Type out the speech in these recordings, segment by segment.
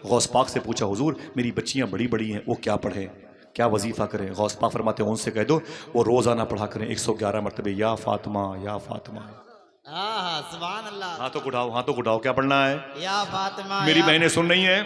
غوث پاک سے پوچھا حضور میری بچیاں بڑی بڑی ہیں، وہ کیا پڑھیں، کیا وظیفہ کریں؟ غوث پاک فرماتے ہیں ان سے کہہ دو وہ روزانہ پڑھا کریں 111 مرتبہ یا فاطمہ یا فاطمہ۔ سبحان اللہ، ہاتھوں کو اٹھاؤ، ہاتھوں کو اٹھاؤ، کیا پڑھنا ہے؟ یا فاطمہ، میری بہنیں سن رہی ہیں،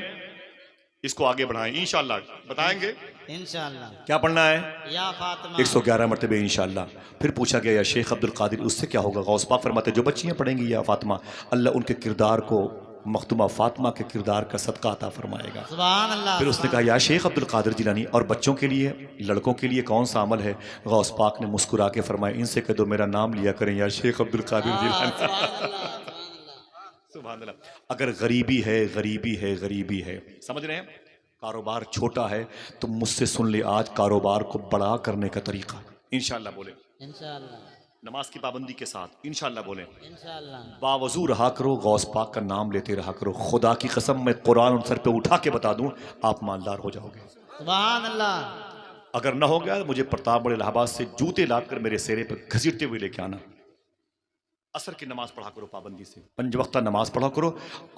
اس کو آگے بڑھائیں، انشاءاللہ بتائیں گے انشاءاللہ، کیا پڑھنا ہے؟ یا فاطمہ 111 مرتبہ انشاءاللہ۔ پھر پوچھا گیا یا شیخ عبد القادر اس سے کیا ہوگا؟ غوث پاک فرماتے جو بچیاں پڑھیں گی یا فاطمہ، اللہ ان کے کردار کو مختومہ فاطمہ کے کردار کا صدقہ عطا فرمائے گا۔ سبحان اللہ۔ پھر اس نے کہا یا شیخ عبد القادر جیلانی اور بچوں کے لیے، لڑکوں کے لیے کون سا عمل ہے؟ غوث پاک نے مسکرا کے فرمایا ان سے کہہ دو میرا نام لیا کریں یا شیخ عبد القادر جیلانی۔ سبحان اللہ، سبحان اللہ۔ اگر غریبی ہے، غریبی ہے، غریبی ہے، سمجھ رہے ہیں؟ کاروبار چھوٹا ہے تو مجھ سے سن لے آج کاروبار کو بڑا کرنے کا طریقہ، انشاءاللہ بولیں، انشاءاللہ، نماز کی پابندی کے ساتھ انشاءاللہ بولیں، انشاءاللہ، باوضو رہا کرو، غوث پاک کا نام لیتے رہا کرو، خدا کی قسم میں قرآن ان سر پہ اٹھا کے بتا دوں آپ مالدار ہو جاؤ گے۔ سبحان اللہ۔ اگر نہ ہو گیا تو مجھے پرتاپ بڑے الہ آباد سے جوتے لا کر میرے سیرے پہ گھسیٹتے ہوئے لے کے آنا۔ عصر کی نماز پڑھا کرو پابندی سے، 5 وقتہ نماز پڑھا کرو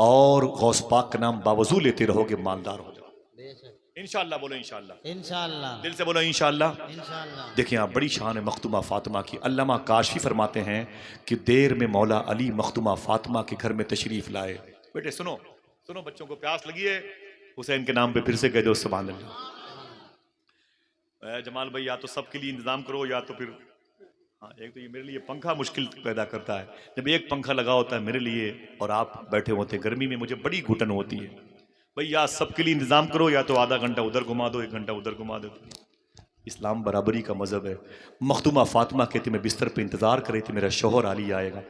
اور غوث پاک کا نام باوضو لیتے رہو گے، مالدار ہو جاؤ بے شک، انشاءاللہ بولو انشاءاللہ، انشاءاللہ، دل سے بولو انشاءاللہ۔ انشاءاللہ۔ دیکھیں آپ بڑی شان ہے مختومہ فاطمہ کی۔ علامہ کاشفی فرماتے ہیں کہ دیر میں مولا علی مختومہ فاطمہ کے گھر میں تشریف لائے۔ بیٹے سنو سنو، بچوں کو پیاس لگی ہے، حسین کے نام پہ پھر سے کہہ دو سبحان اللہ۔ اے جمال بھائی یا تو سب کے لیے انتظام کرو یا تو پھر ایک تو یہ میرے لیے پنکھا مشکل پیدا کرتا ہے، جب ایک پنکھا لگا ہوتا ہے میرے لیے اور آپ بیٹھے ہوتے ہیں گرمی میں مجھے بڑی گھٹن ہوتی ہے۔ بھائی یا سب کے لیے انتظام کرو یا تو آدھا گھنٹہ ادھر گھما دو، 1 گھنٹہ ادھر گھما دو۔ اسلام برابری کا مذہب ہے۔ مختومہ فاطمہ کہتی میں بستر پہ انتظار کر رہی تھی میرا شوہر علی آئے گا،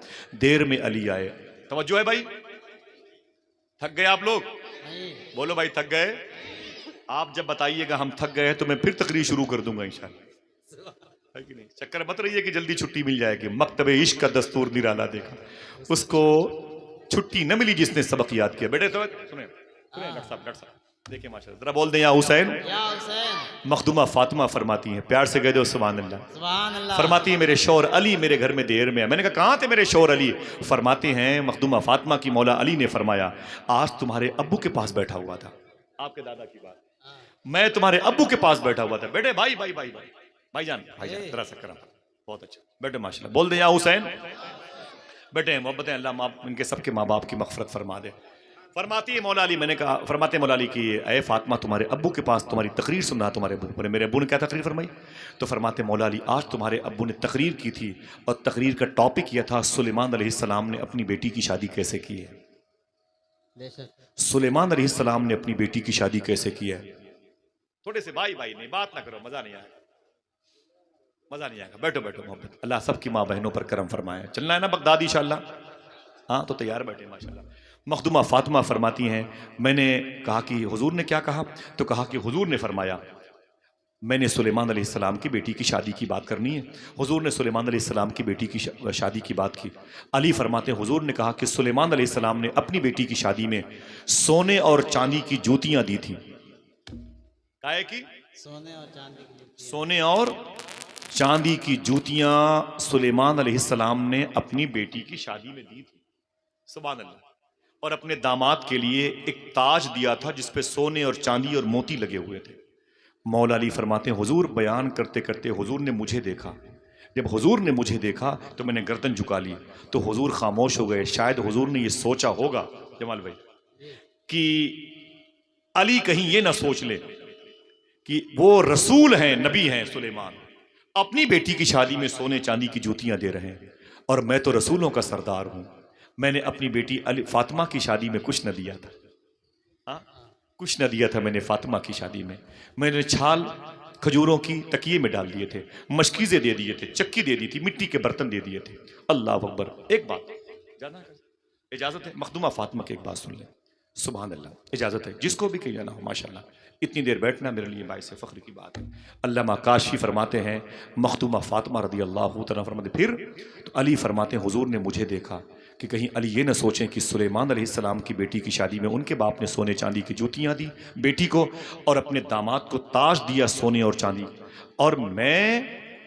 دیر میں علی آئے۔ توجہ ہے بھائی؟ تھک گئے آپ لوگ؟ بولو بھائی تھک گئے؟ آپ جب بتائیے گا ہم تھک گئے تو میں پھر تقریر شروع کر دوں گا انشاءاللہ، ہے کہ نہیں؟ چکر مت رہیے کہ جلدی چھٹی مل جائے گی، مکتب عشق کا دستور نرالا دیکھا، اس کو چھٹی نہ ملی جس نے سبق یاد کیا۔ بیٹے تو سنیں ڈاکٹر صاحب دیکھیں ماشاءاللہ، ذرا بول دیں یا حسین۔ یا حسین۔ مخدومہ فاطمہ فرماتی ہیں، پیار سے کہہ دو سبحان اللہ۔ سبحان اللہ۔ فرماتی ہیں میرے شوہر علی میرے گھر میں دیر میں ہے۔ میں نے کہا کہاں تھے میرے شوہر علی؟ فرماتے ہیں مخدومہ فاطمہ کی مولا علی نے فرمایا آج تمہارے ابو کے پاس بیٹھا ہوا تھا، آپ کے دادا کی بات، میں تمہارے ابو کے پاس بیٹھا ہوا تھا۔ بیٹے بھائی جان ذرا سا کرم، بہت اچھا بیٹے ماشاءاللہ، بول دیں یا حسین۔ بیٹے محبتیں اللہ ان کے سب کے ماں باپ کی مغفرت فرما دے۔ فرماتی ہے مولا علی، میں نے کہا فرماتے مولا علی کی اے فاطمہ تمہارے ابو کے پاس تمہاری تقریر سن رہا تمہارے ابو نے۔ میرے ابو نے کیا تقریر فرمائی؟ تو فرماتے مولا علی آج تمہارے ابو نے تقریر کی تھی اور تقریر کا ٹاپک یہ تھا سلیمان علیہ السلام نے اپنی بیٹی کی شادی کیسے کی ہے۔ بے شک۔ سلیمان علیہ السلام نے اپنی بیٹی کی شادی کیسے کی ہے۔ تھوڑے سے بھائی نہیں بات نہ کرو، مزہ نہیں آئے گا، مزہ نہیں آئے گا، بیٹھو محبت، اللہ سب کی ماں بہنوں پر کرم فرمائے۔ چلنا ہے نا بغداد انشاءاللہ؟ ہاں تو تیار بیٹھے ماشاءاللہ۔ مخدومہ فاطمہ فرماتی ہیں میں نے کہا کہ حضور نے کیا کہا؟ تو کہا کہ حضور نے فرمایا میں نے سلیمان علیہ السلام کی بیٹی کی شادی کی بات کرنی ہے۔ حضور نے سلیمان علیہ السلام کی بیٹی کی شادی کی بات کی۔ علی فرماتے ہیں حضور نے کہا کہ سلیمان علیہ السلام نے اپنی بیٹی کی شادی میں سونے اور چاندی کی جوتیاں دی تھیں۔ کائے کی؟ سونے اور چاندی کی۔ سونے اور چاندی کی جوتیاں سلیمان علیہ السلام نے اپنی بیٹی کی شادی میں دی تھی، سبحان اللہ۔ اور اپنے داماد کے لیے ایک تاج دیا تھا جس پہ سونے اور چاندی اور موتی لگے ہوئے تھے۔ مولا علی فرماتے ہیں حضور بیان کرتے کرتے حضور نے مجھے دیکھا، جب حضور نے مجھے دیکھا تو میں نے گردن جھکا لی تو حضور خاموش ہو گئے۔ شاید حضور نے یہ سوچا ہوگا جمال بھائی کہ علی کہیں یہ نہ سوچ لے کہ وہ رسول ہیں، نبی ہیں سلیمان، اپنی بیٹی کی شادی میں سونے چاندی کی جوتیاں دے رہے ہیں اور میں تو رسولوں کا سردار ہوں، میں نے اپنی بیٹی فاطمہ کی شادی میں کچھ نہ دیا تھا، کچھ نہ دیا تھا میں نے فاطمہ کی شادی میں نے چھال کھجوروں کی تکیے میں ڈال دیے تھے، مشکیزیں دے دیے تھے، چکی دے دی تھی، مٹی کے برتن دے دیے تھے۔ اللہ اکبر۔ ایک بات جانا اجازت ہے مخدومہ فاطمہ کی ایک بات سن لیں، سبحان اللہ، اجازت ہے جس کو بھی کہنا ہو ماشاءاللہ، اتنی دیر بیٹھنا میرے لیے باعث فخر کی بات ہے۔ علامہ کاشفی فرماتے ہیں مخدومہ فاطمہ رضی اللہ تعالیٰ فرماتے پھر تو علی فرماتے ہیں حضور نے مجھے دیکھا کہ کہیں علی یہ نہ سوچیں کہ سلیمان علیہ السلام کی بیٹی کی شادی میں ان کے باپ نے سونے چاندی کی جوتیاں دی بیٹی کو اور اپنے داماد کو تاج دیا سونے اور چاندی، اور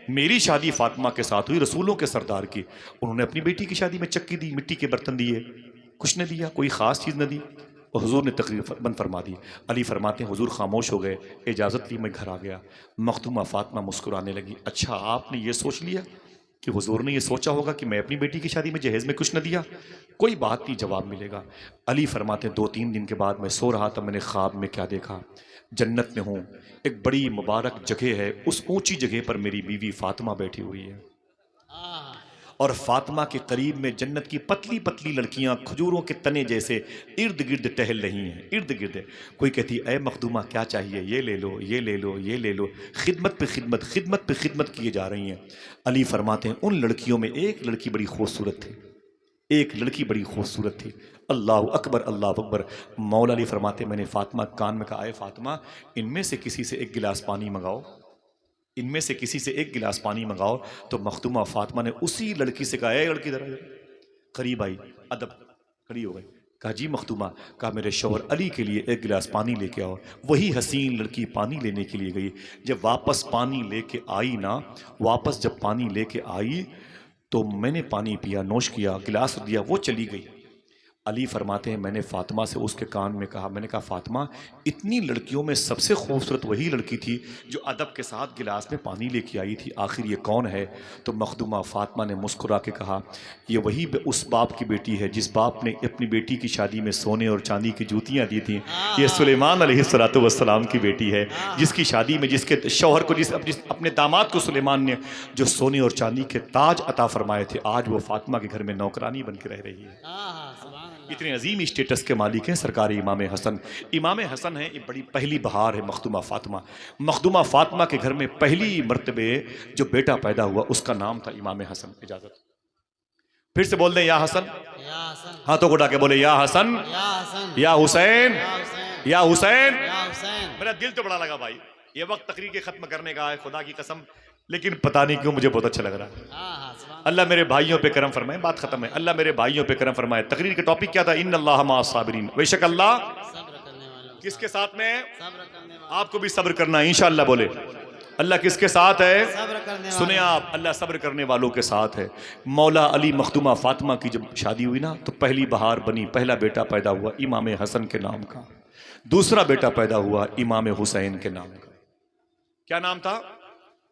میری شادی فاطمہ کے ساتھ ہوئی رسولوں کے سردار کی، انہوں نے اپنی بیٹی کی شادی میں چکی دی، مٹی کے برتن دیے، کچھ نہ دیا، کوئی خاص چیز نہ دی۔ اور حضور نے تقریر بند فرما دی۔ علی فرماتے ہیں حضور خاموش ہو گئے، اجازت لی، میں گھر آ گیا۔ مخدومہ فاطمہ مسکرانے لگی، اچھا آپ نے یہ سوچ لیا کہ حضور نے یہ سوچا ہوگا کہ میں اپنی بیٹی کی شادی میں جہیز میں کچھ نہ دیا؟ کوئی بات نہیں، جواب ملے گا۔ علی فرماتے ہیں 2-3 دن کے بعد میں سو رہا تھا، میں نے خواب میں کیا دیکھا، جنت میں ہوں، ایک بڑی مبارک جگہ ہے، اس اونچی جگہ پر میری بیوی فاطمہ بیٹھی ہوئی ہے، اور فاطمہ کے قریب میں جنت کی پتلی پتلی لڑکیاں کھجوروں کے تنے جیسے ارد گرد ٹہل رہی ہیں، ارد گرد۔ کوئی کہتی اے مخدومہ کیا چاہیے، یہ لے لو، یہ لے لو، یہ لے لو، خدمت پہ خدمت، خدمت پہ خدمت کیے جا رہی ہیں۔ علی فرماتے ہیں ان لڑکیوں میں ایک لڑکی بڑی خوبصورت تھی، ایک لڑکی بڑی خوبصورت تھی۔ اللہ اکبر، اللہ اکبر۔ مولا علی فرماتے ہیں میں نے فاطمہ کان میں کہا اے فاطمہ ان میں سے کسی سے ایک گلاس پانی منگاؤ، ان میں سے کسی سے ایک گلاس پانی منگاؤ۔ تو مخدومہ فاطمہ نے اسی لڑکی سے کہا اے لڑکی ذرا قریب آئی، ادب، کھڑی ہو گئی، کہا جی مخدومہ، کہا میرے شوہر علی کے لیے ایک گلاس پانی لے کے آؤ۔ وہی حسین لڑکی پانی لینے کے لیے گئی، جب واپس پانی لے کے آئی نا، واپس جب پانی لے کے آئی تو میں نے پانی پیا، نوش کیا، گلاس دیا، وہ چلی گئی۔ علی فرماتے ہیں میں نے فاطمہ سے اس کے کان میں کہا، میں نے کہا فاطمہ اتنی لڑکیوں میں سب سے خوبصورت وہی لڑکی تھی جو ادب کے ساتھ گلاس میں پانی لے کے آئی تھی، آخر یہ کون ہے؟ تو مخدومہ فاطمہ نے مسکرا کے کہا یہ وہی اس باپ کی بیٹی ہے جس باپ نے اپنی بیٹی کی شادی میں سونے اور چاندی کی جوتیاں دی تھیں، یہ سلیمان علیہ السلام کی بیٹی ہے، جس کی شادی میں جس کے شوہر کو اپنے داماد کو سلیمان نے جو سونے اور چاندی کے تاج عطا فرمائے تھے، آج وہ فاطمہ کے گھر میں نوکرانی بن کے رہ رہی ہے۔ اتنے عظیم اسٹیٹس کے مالک ہیں سرکار امام حسن۔ امام حسن ہے، یہ بڑی پہلی بہار ہے مخدومہ فاطمہ۔ مخدومہ فاطمہ کے گھر میں پہلی مرتبہ جو بیٹا پیدا ہوا اس کا نام تھا امام حسن۔ اجازت پھر سے بول دیں یا حسن، یا حسن، ہاتھوں کو اٹھا کے بولے یا حسن، یا حسن، یا حسین، یا حسین، یا حسین۔ یا حسین۔ میرا دل تو بڑا لگا بھائی، یہ وقت تقریر کے ختم کرنے کا ہے، خدا کی قسم، لیکن پتہ نہیں کیوں مجھے بہت اچھا لگ رہا ہے۔ اللہ میرے بھائیوں پہ کرم فرمائے، بات ختم ہے، اللہ میرے بھائیوں پہ کرم فرمائے۔ تقریر کا ٹاپک کیا تھا؟ ان اللہ مع الصابرین، بے شک اللہ صبر کرنے والوں کس کے ساتھ میں ہے؟ صبر کرنے والوں، آپ کو بھی صبر کرنا ہے انشاءاللہ، بولے اللہ کس کے ساتھ ہے؟ صبر کرنے والوں، سنیں آپ، اللہ صبر کرنے والوں کے ساتھ ہے۔ مولا علی مخدومہ فاطمہ کی جب شادی ہوئی نا تو پہلی بہار بنی، پہلا بیٹا پیدا ہوا امام حسن کے نام کا، دوسرا بیٹا پیدا ہوا امام حسین کے نام کا۔ کیا نام تھا؟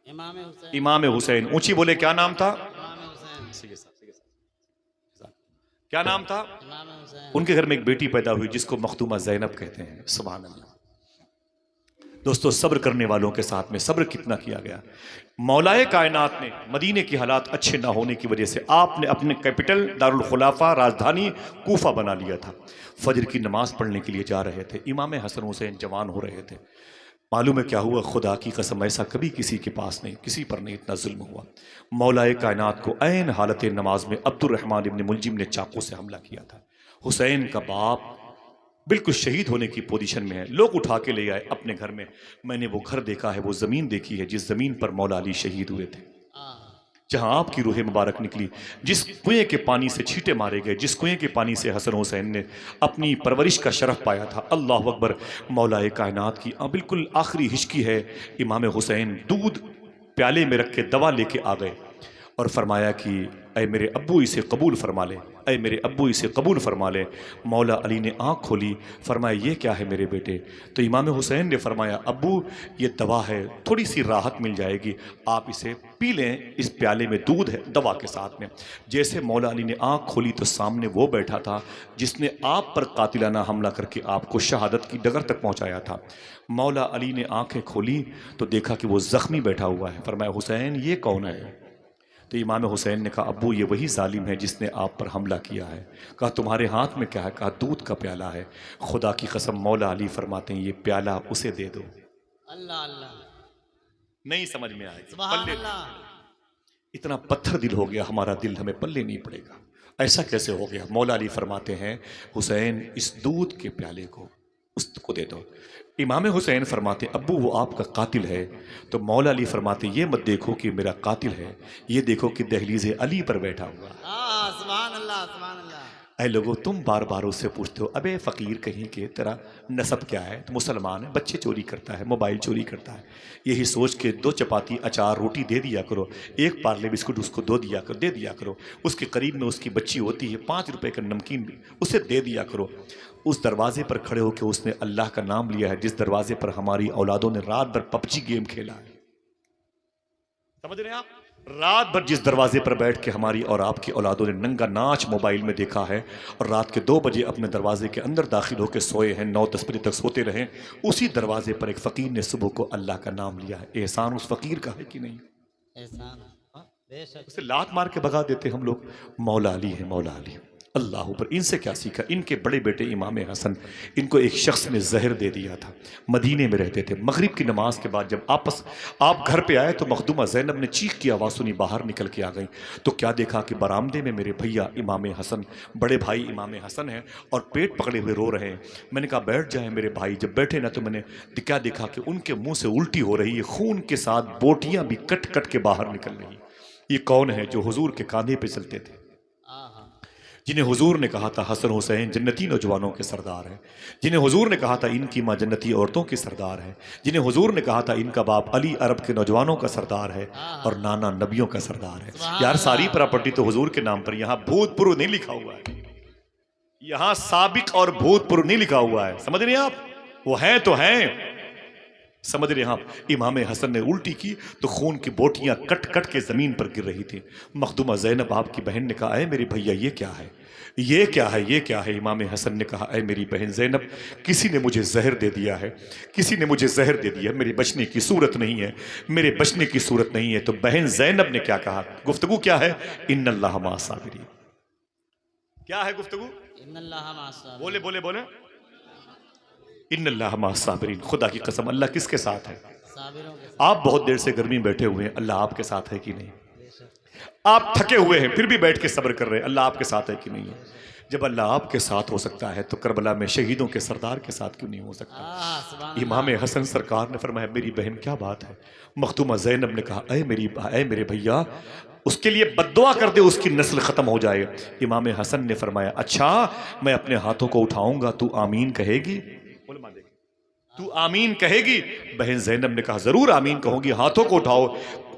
امام حسین، امام حسین۔ اونچی بولے کیا نام تھا؟ امام حسین، کیا نام تھا؟ امام حسین۔ ان کے گھر میں ایک بیٹی پیدا ہوئی جس کو مخدومہ زینب کہتے ہیں۔ سبحان اللہ۔ دوستو صبر کرنے والوں کے ساتھ میں صبر کتنا کیا گیا۔ مولائے کائنات نے مدینے کی حالات اچھے نہ ہونے کی وجہ سے آپ نے اپنے کیپٹل دارالخلافہ راجدھانی کوفہ بنا لیا تھا۔ فجر کی نماز پڑھنے کے لیے جا رہے تھے، امام حسن حسین جوان ہو رہے تھے۔ معلوم ہے کیا ہوا؟ خدا کی قسم ایسا کبھی کسی کے پاس نہیں، کسی پر نہیں اتنا ظلم ہوا۔ مولائے کائنات کو عین حالت نماز میں عبد الرحمن ابن ملجم نے چاقو سے حملہ کیا تھا۔ حسین کا باپ بالکل شہید ہونے کی پوزیشن میں ہے، لوگ اٹھا کے لے آئے اپنے گھر میں۔ میں نے وہ گھر دیکھا ہے، وہ زمین دیکھی ہے جس زمین پر مولا علی شہید ہوئے تھے، جہاں آپ کی روح مبارک نکلی، جس کنویں کے پانی سے چھینٹے مارے گئے، جس کنویں کے پانی سے حسن حسین نے اپنی پرورش کا شرف پایا تھا۔ اللہ اکبر۔ مولا کائنات کی بالکل آخری ہچکی ہے، امام حسین دودھ پیالے میں رکھ کے دوا لے کے آ گئے اور فرمایا کہ اے میرے ابو اسے قبول فرما لے، اے میرے ابو اسے قبول فرما لے۔ مولا علی نے آنکھ کھولی، فرمایا یہ کیا ہے میرے بیٹے؟ تو امام حسین نے فرمایا ابو یہ دوا ہے، تھوڑی سی راحت مل جائے گی، آپ اسے پی لیں، اس پیالے میں دودھ ہے دوا کے ساتھ میں۔ جیسے مولا علی نے آنکھ کھولی تو سامنے وہ بیٹھا تھا جس نے آپ پر قاتلانہ حملہ کر کے آپ کو شہادت کی ڈگر تک پہنچایا تھا۔ مولا علی نے آنکھیں کھولی تو دیکھا کہ وہ زخمی بیٹھا ہوا ہے۔ فرمایا حسین یہ کون ہے؟ تو امام حسین نے کہا ابو یہ وہی ظالم ہے جس نے آپ پر حملہ کیا ہے۔ کہا تمہارے ہاتھ میں کیا ہے؟ کہا دودھ کا پیالہ ہے۔ خدا کی قسم مولا علی فرماتے ہیں یہ پیالہ اسے دے دو۔ اللہ اللہ، نہیں سمجھ میں آئے گا، سبحان پلے اللہ۔ اتنا پتھر دل ہو گیا ہمارا دل، ہمیں پلے نہیں پڑے گا، ایسا کیسے ہو گیا؟ مولا علی فرماتے ہیں حسین اس دودھ کے پیالے کو اس کو دے دو۔ امام حسین فرماتے ابو وہ آپ کا قاتل ہے۔ تو مولا علی فرماتے یہ مت دیکھو کہ میرا قاتل ہے، یہ دیکھو کہ دہلیز علی پر بیٹھا ہوا۔ سبحان اللہ، سبحان اللہ۔ اے لوگوں تم بار بار اس سے پوچھتے ہو ابے فقیر کہیں کہ تیرا نسب کیا ہے؟ تو مسلمان ہے، بچے چوری کرتا ہے، موبائل چوری کرتا ہے، یہی سوچ کے 2 چپاتی اچار روٹی دے دیا کرو، 1 پارلے بسکٹ اس کو دے دیا کرو، اس کے قریب میں اس کی بچی ہوتی ہے 5 روپے کا نمکین بھی اسے دے دیا کرو۔ اس دروازے پر کھڑے ہو کے اس نے اللہ کا نام لیا ہے جس دروازے پر ہماری اولادوں نے رات بھر پبجی گیم کھیلا ہے۔ سمجھ رہے ہیں آپ؟ رات بھر جس دروازے پر بیٹھ کے ہماری اور آپ کی اولادوں نے ننگا ناچ موبائل میں دیکھا ہے اور رات کے 2 بجے اپنے دروازے کے اندر داخل ہو کے سوئے ہیں، 9-10 بجے تک سوتے رہیں، اسی دروازے پر ایک فقیر نے صبح کو اللہ کا نام لیا ہے۔ احسان اس فقیر کا ہے کہ نہیں؟ احسان بے شک اسے لات مار کے بھگا دیتے ہم لوگ۔ مولا علی ہے، مولا علی، اللہ پر۔ ان سے کیا سیکھا؟ ان کے بڑے بیٹے امام حسن، ان کو ایک شخص نے زہر دے دیا تھا، مدینے میں رہتے تھے۔ مغرب کی نماز کے بعد جب آپ گھر پہ آئے تو مخدومہ زینب نے چیخ کی آواز سنی، باہر نکل کے آ گئی تو کیا دیکھا کہ برآمدے میں میرے بھیا امام حسن، بڑے بھائی امام حسن ہیں اور پیٹ پکڑے ہوئے رو رہے ہیں۔ میں نے کہا بیٹھ جائیں میرے بھائی۔ جب بیٹھے نا تو میں نے کیا دیکھا کہ ان کے منہ سے الٹی ہو رہی ہے، خون کے ساتھ بوٹیاں بھی کٹ کٹ کے باہر نکل رہی۔ یہ کون ہے جو حضور کے کاندھے پہ چلتے تھے، جنہیں حضور نے کہا تھا حسن حسین جنتی نوجوانوں کے سردار ہے، جنہیں حضور نے کہا تھا ان کی ماں جنتی عورتوں کی سردار ہے، جنہیں حضور نے کہا تھا ان کا باپ علی عرب کے نوجوانوں کا سردار ہے اور نانا نبیوں کا سردار ہے۔ یار ساری پراپرٹی تو حضور کے نام پر، یہاں بھوت پرو نہیں لکھا ہوا ہے، یہاں سابق اور بھوت پرو نہیں لکھا ہوا ہے۔ سمجھ رہے ہیں آپ؟ وہ ہیں تو ہیں، سمجھ رہے ہیں آپ؟ امام حسن نے الٹی کی تو خون کی بوٹیاں کٹ کٹ کے زمین پر گر رہی تھی۔ مخدومہ زینب آپ کی بہن نے کہا اے میری بھیا یہ کیا ہے، یہ کیا ہے، یہ کیا ہے؟ امام حسن نے کہا اے میری بہن زینب کسی نے مجھے زہر دے دیا ہے، کسی نے مجھے زہر دے دیا ہے، میرے بچنے کی صورت نہیں ہے، میرے بچنے کی صورت نہیں ہے۔ تو بہن زینب نے کیا کہا؟ گفتگو کیا ہے؟ ان اللہ مع الصابرین۔ کیا ہے گفتگو؟ ان اللہ مع الصابرین۔ بولے بولے بولے، ان اللہ مع الصابرین۔ خدا کی قسم اللہ کس کے ساتھ ہے؟ صابروں کے ساتھ۔ آپ بہت دیر سے گرمی میں بیٹھے ہوئے ہیں، اللہ آپ کے ساتھ ہے کہ نہیں؟ بے شک۔ آپ تھکے ہوئے ہیں پھر بھی بیٹھ کے صبر کر رہے ہیں، اللہ آپ کے ساتھ ہے کہ نہیں ہے؟ جب اللہ آپ کے ساتھ ہو سکتا ہے تو کربلا میں شہیدوں کے سردار کے ساتھ کیوں نہیں ہو سکتا؟ سبحان امام اللہ۔ حسن سرکار نے فرمایا میری بہن کیا بات ہے؟ مخدومہ زینب نے کہا اے میرے بھیا اس کے لیے بد دعا کر دے، اس کی نسل ختم ہو جائے۔ امام حسن نے فرمایا اچھا میں اپنے ہاتھوں کو اٹھاؤں گا تو آمین کہے گی؟ تو آمین کہے گی؟ بہن زینب نے کہا ضرور آمین کہوں گی۔ ہاتھوں کو اٹھاؤ۔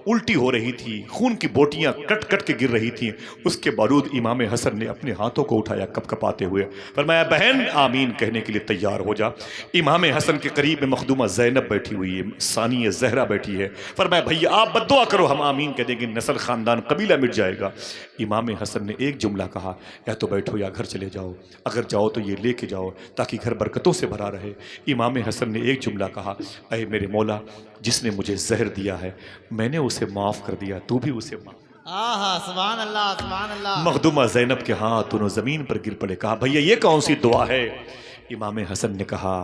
الٹی ہو رہی تھی، خون کی بوٹیاں کٹ کٹ کے گر رہی تھیں، اس کے باوجود امام حسن نے اپنے ہاتھوں کو اٹھایا کپ کپاتے ہوئے، فرمایا بہن آمین کہنے کے لیے تیار ہو جا۔ امام حسن کے قریب میں مخدومہ زینب بیٹھی ہوئی ہے، ثانیہ زہرا بیٹھی ہے، فرمایا بھیا آپ بد دعا کرو ہم آمین کہہ دیں گے، نسل خاندان قبیلہ مٹ جائے گا۔ امام حسن نے ایک جملہ کہا یا تو بیٹھو یا گھر چلے جاؤ، اگر جاؤ تو یہ لے کے جاؤ تاکہ گھر برکتوں سے بھرا رہے۔ امام حسن نے ایک جملہ کہا اے میرے مولا جس نے مجھے زہر دیا ہے میں نے اسے معاف کر دیا، تو بھی اسے معاف۔ سبحان اللہ سبحان اللہ۔ مخدومہ زینب کے ہاتھ دونوں زمین پر گر پڑے، کہا بھیا یہ کون سی دعا ہے؟ امام حسن نے کہا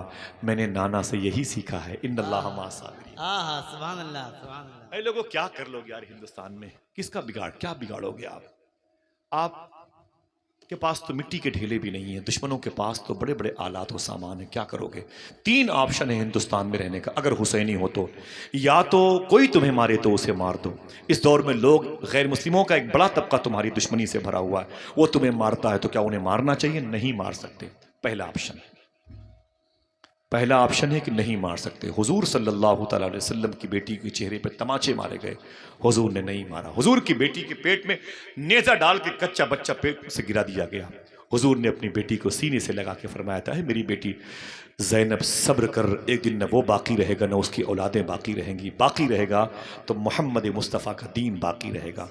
میں نے نانا سے یہی سیکھا ہے، ان اللہ مع الصابرین۔ سبحان اللہ سبحان اللہ۔ اے لوگوں کیا کر لو گے یار ہندوستان میں؟ کس کا بگاڑ، کیا بگاڑو گے آپ کے پاس تو مٹی کے ڈھیلے بھی نہیں ہیں، دشمنوں کے پاس تو بڑے بڑے آلات و سامان ہیں، کیا کرو گے؟ 3 آپشن ہیں ہندوستان میں رہنے کا اگر حسینی ہو تو، یا تو کوئی تمہیں مارے تو اسے مار دو۔ اس دور میں لوگ غیر مسلموں کا ایک بڑا طبقہ تمہاری دشمنی سے بھرا ہوا ہے، وہ تمہیں مارتا ہے تو کیا انہیں مارنا چاہیے؟ نہیں مار سکتے، پہلا آپشن ہے کہ نہیں مار سکتے۔ حضور صلی اللہ تعالیٰ علیہ وسلم کی بیٹی کے چہرے پہ تماچے مارے گئے، حضور نے نہیں مارا۔ حضور کی بیٹی کے پیٹ میں نیزہ ڈال کے کچا بچہ پیٹ سے گرا دیا گیا، حضور نے اپنی بیٹی کو سینے سے لگا کے فرمایا تھا ہے میری بیٹی زینب صبر کر، ایک دن نہ وہ باقی رہے گا نہ اس کی اولادیں باقی رہیں گی، باقی رہے گا تو محمد مصطفیٰ کا دین باقی رہے گا۔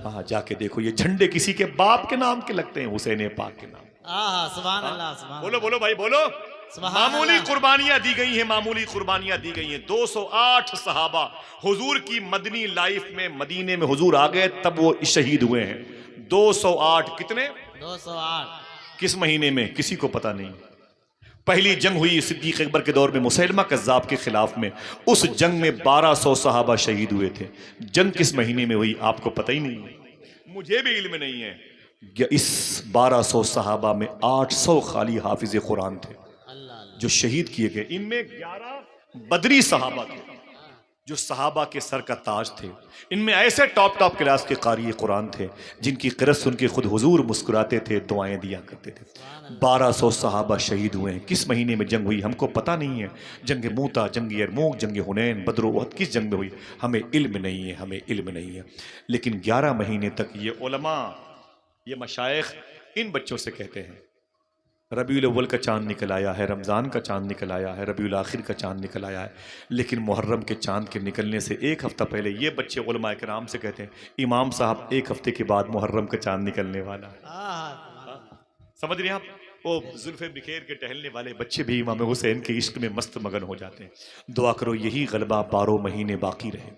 ہاں جا کے دیکھو یہ جھنڈے کسی کے باپ کے نام کے لگتے ہیں، حسین پاک کے نام۔ سبحان اللہ سبحان بولو بولو بھائی بولو۔ معمولی قربانیاں دی گئی ہیں، معمولی قربانیاں دی گئی ہیں۔ 208 صحابہ حضور کی مدنی لائف میں مدینے میں حضور آ گئے تب وہ شہید ہوئے ہیں۔ 208 کتنے؟ 208 کس مہینے میں کسی کو پتہ نہیں۔ پہلی جنگ ہوئی صدیق اکبر کے دور میں مسیلمہ کذاب کے خلاف میں، اس جنگ میں 1200 صحابہ شہید ہوئے تھے۔ جنگ کس مہینے میں ہوئی آپ کو پتہ ہی نہیں ہے، مجھے بھی علم نہیں ہے۔ اس 1200 صحابہ میں 800 خالی حافظ قرآن تھے جو شہید کیے گئے، ان میں 11 بدری صحابہ تھے جو صحابہ کے سر کا تاج تھے، ان میں ایسے ٹاپ کلاس کے قاری قرآن تھے جن کی قرأت سن کے خود حضور مسکراتے تھے، دعائیں دیا کرتے تھے۔ 1200 صحابہ شہید ہوئے ہیں۔ کس مہینے میں جنگ ہوئی ہم کو پتہ نہیں ہے، جنگ موتا، جنگ یرموک، جنگ حنین، بدر و احد کس جنگ میں ہوئی ہمیں علم نہیں ہے، ہمیں علم نہیں ہے۔ لیکن 11 مہینے تک یہ علماء، یہ مشائخ ان بچوں سے کہتے ہیں ربیع الاول کا چاند نکل آیا ہے، رمضان کا چاند نکل آیا ہے، ربیع الاخر کا چاند نکل آیا ہے، لیکن محرم کے چاند کے نکلنے سے ایک ہفتہ پہلے یہ بچے علماء کرام سے کہتے ہیں امام صاحب ایک ہفتے کے بعد محرم کا چاند نکلنے والا ہے۔ سمجھ رہے ہیں آپ؟ وہ زلفیں بکھیر کے ٹہلنے والے بچے بھی امام حسین کے عشق میں مست مگن ہو جاتے ہیں۔ دعا کرو یہی غلبہ 12 مہینے باقی رہے۔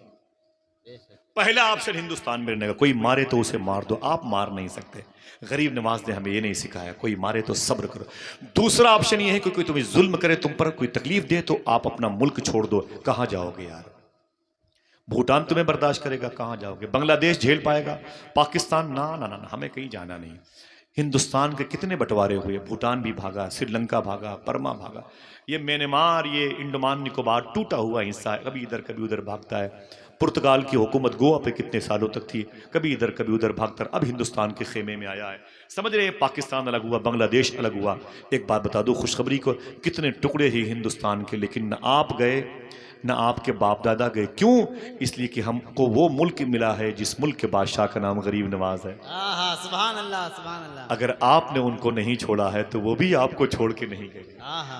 پہلا آپشن ہندوستان میں رہنے کا، کوئی مارے تو اسے مار دو، آپ مار نہیں سکتے۔ غریب نواز نے ہمیں یہ نہیں سکھایا کوئی مارے تو صبر کرو۔ دوسرا آپشن یہ ہے کہ کوئی تمہیں ظلم کرے، تم پر کوئی تکلیف دے تو آپ اپنا ملک چھوڑ دو۔ کہاں جاؤ گے یار؟ بھوٹان تمہیں برداشت کرے گا؟ کہاں جاؤ گے؟ بنگلہ دیش جھیل پائے گا؟ پاکستان؟ نہ، ہمیں کہیں جانا نہیں۔ ہندوستان کے کتنے بٹوارے ہوئے، بھوٹان بھی بھاگا، سری لنکا بھاگا، برما بھاگا، یہ میانمار، یہ انڈمان نکوبار ٹوٹا ہوا حصہ ہے، کبھی ادھر کبھی ادھر بھاگتا ہے۔ پرتگال کی حکومت گوا پہ کتنے سالوں تک تھی، کبھی ادھر کبھی ادھر بھاگتا، اب ہندوستان کے خیمے میں آیا ہے۔ سمجھ رہے ہیں؟ پاکستان الگ ہوا، بنگلہ دیش الگ ہوا۔ ایک بات بتا دو خوشخبری کو، کتنے ٹکڑے ہی ہندوستان کے، لیکن نہ آپ گئے نہ آپ کے باپ دادا گئے۔ کیوں؟ اس لیے کہ ہم کو وہ ملک ملا ہے جس ملک کے بادشاہ کا نام غریب نواز ہے۔ سبحان اللہ، سبحان اللہ۔ اگر آپ نے ان کو نہیں چھوڑا ہے تو وہ بھی آپ کو چھوڑ کے نہیں گئے۔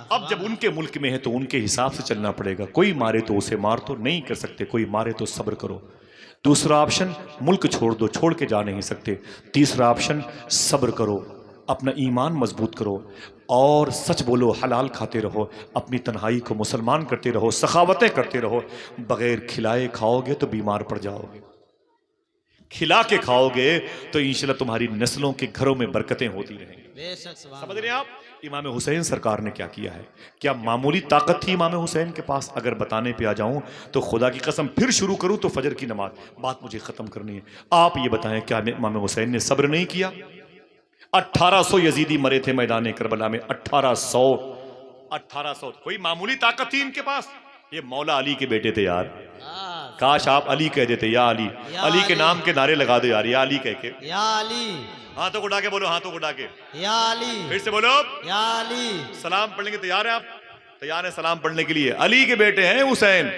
اب جب ان کے ملک میں ہے تو ان کے حساب سے چلنا پڑے گا۔ کوئی مارے تو اسے مار تو نہیں کر سکتے، کوئی مارے تو صبر کرو۔ دوسرا آپشن ملک چھوڑ دو، چھوڑ کے جا نہیں سکتے۔ تیسرا آپشن صبر کرو، اپنا ایمان مضبوط کرو اور سچ بولو، حلال کھاتے رہو، اپنی تنہائی کو مسلمان کرتے رہو، سخاوتیں کرتے رہو۔ بغیر کھلائے کھاؤ گے تو بیمار پڑ جاؤ گے، کھلا کے کھاؤ گے تو انشاءاللہ تمہاری نسلوں کے گھروں میں برکتیں ہوتی رہیں گی۔ بے شک، سبحان سمجھ رہے ہیں آپ؟ امام حسین سرکار نے کیا کیا ہے؟ کیا معمولی طاقت تھی امام حسین کے پاس؟ اگر بتانے پہ آ جاؤں تو خدا کی قسم پھر شروع کروں تو فجر کی نماز، بات مجھے ختم کرنی ہے۔ آپ یہ بتائیں کیا امام حسین نے صبر نہیں کیا؟ 1800 یزیدی مرے تھے میدان کربلا میں، 1800 کوئی معمولی طاقت تھی ان کے پاس؟ یہ مولا علی کے بیٹے تھے یار۔ کاش آپ علی کہہ دیتے، یا علی، علی کے نام کے نعرے لگا دو یار، یا علی کہہ کے۔ یا علی، ہاتھوں کو اٹھا کے بولو، ہاتھوں کو اٹھا کے، یا علی، پھر سے بولو۔ یا علی۔ سلام پڑھنے کے تیار ہیں آپ؟ تیار ہیں سلام پڑھنے کے لیے؟ علی کے بیٹے ہیں حسین،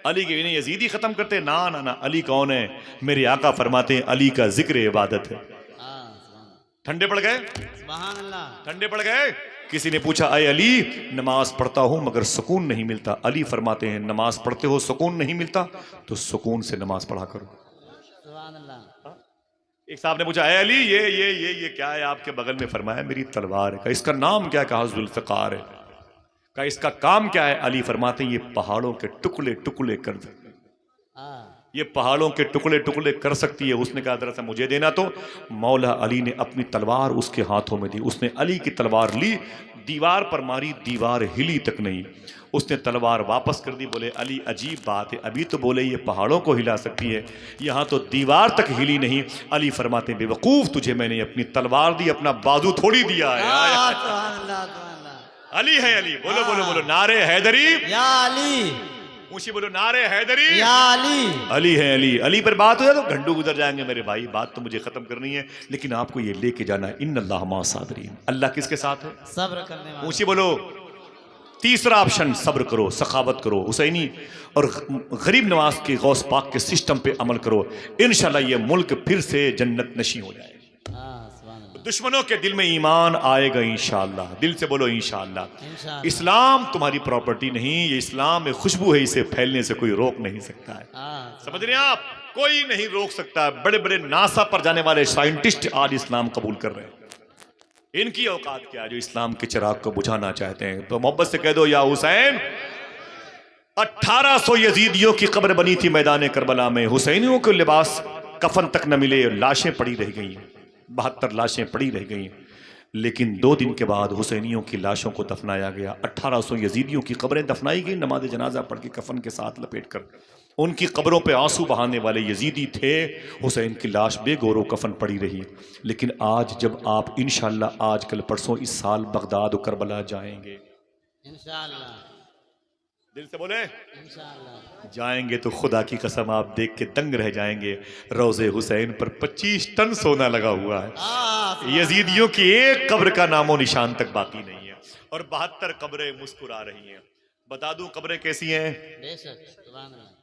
علی کے انہیں یزیدی ختم کرتے؟ نہ، علی کون ہے؟ میرے آقا فرماتے ہیں علی کا ذکر عبادت ہے۔ ٹھنڈے پڑ گئے؟ سبحان اللہ۔ ٹھنڈے پڑ گئے؟ کسی نے پوچھا اے علی نماز پڑھتا ہوں مگر سکون نہیں ملتا، علی فرماتے ہیں نماز پڑھتے ہو سکون نہیں ملتا تو سکون سے نماز پڑھا کرو۔ سبحان اللہ۔ ایک صاحب نے پوچھا اے علی یہ کیا ہے آپ کے بغل میں؟ فرمایا میری تلوار ہے۔ کہا اس کا نام کیا ہے؟ کہا ذوالفقار ہے۔ کہا اس کا کام کیا ہے؟ علی فرماتے ہیں یہ پہاڑوں کے ٹکڑے ٹکڑے کر دے، یہ پہاڑوں کے ٹکڑے ٹکڑے کر سکتی ہے۔ اس نے کہا دراصل مجھے دینا، تو مولا علی نے اپنی تلوار اس کے ہاتھوں میں دی، اس نے علی کی تلوار لی، دیوار پر ماری، دیوار ہلی تک نہیں۔ اس نے تلوار واپس کر دی، بولے علی عجیب بات ہے، ابھی تو بولے یہ پہاڑوں کو ہلا سکتی ہے، یہاں تو دیوار تک ہلی نہیں۔ علی فرماتے ہیں بے وقوف، تجھے میں نے اپنی تلوار دی، اپنا بازو تھوڑی دیا ہے۔ سبحان اللہ، سبحان اللہ۔ علی ہے علی، بولو بولو بولو، نعرے حیدری، یا علی، اونچی بولو، نعرے حیدری، یا علی۔ علی ہے علی۔ علی پر بات ہو جائے تو گھنٹوں گزر جائیں گے میرے بھائی، بات تو مجھے ختم کرنی ہے، لیکن آپ کو یہ لے کے جانا ہے ان اللہ مع الصابرین، اللہ کس کے ساتھ ہے؟ صبر کرنے والا۔ اونچی بولو۔ تیسرا آپشن صبر کرو، سخاوت کرو، حسینی اور غریب نواز کے غوث پاک کے سسٹم پہ عمل کرو، انشاءاللہ یہ ملک پھر سے جنت نشیں ہو جائے گا۔ دشمنوں کے دل میں ایمان آئے گا انشاءاللہ، دل سے بولو انشاءاللہ۔ اسلام تمہاری پراپرٹی نہیں، یہ اسلام ایک خوشبو ہے، اسے پھیلنے سے کوئی روک نہیں سکتا ہے۔ سمجھ رہے ہیں آپ؟ کوئی نہیں روک سکتا۔ بڑے بڑے ناسا پر جانے والے سائنٹسٹ آج اسلام قبول کر رہے ہیں، ان کی اوقات کیا جو اسلام کے چراغ کو بجھانا چاہتے ہیں؟ تو محبت سے کہہ دو یا حسین۔ 1800 یزیدیوں کی قبر بنی تھی میدان کربلا میں، حسینیوں کے لباس کفن تک نہ ملے، لاشیں پڑی رہ گئی ہیں، 72 لاشیں پڑی رہ گئی ہیں، لیکن 2 دن کے بعد حسینیوں کی لاشوں کو دفنایا گیا۔ 1800 یزیدیوں کی قبریں دفنائی گئی، نماز جنازہ پڑھ کے کفن کے ساتھ لپیٹ کر۔ ان کی قبروں پہ آنسو بہانے والے یزیدی تھے، حسین کی لاش بے گور و کفن پڑی رہی۔ لیکن آج جب آپ انشاءاللہ آج کل پرسوں اس سال بغداد و کربلا جائیں گے، انشاءاللہ دل سے بولے انشاءاللہ جائیں گے تو خدا کی قسم آپ دیکھ کے دنگ رہ جائیں گے. روضے حسین پر 25 ٹن سونا لگا ہوا ہے. یزیدیوں کی ایک قبر کا نام و نشان تک باقی نہیں ہے اور 72 قبریں مسکرا رہی ہیں. بتا دوں قبریں کیسی ہیں؟ بے شک سبحان اللہ.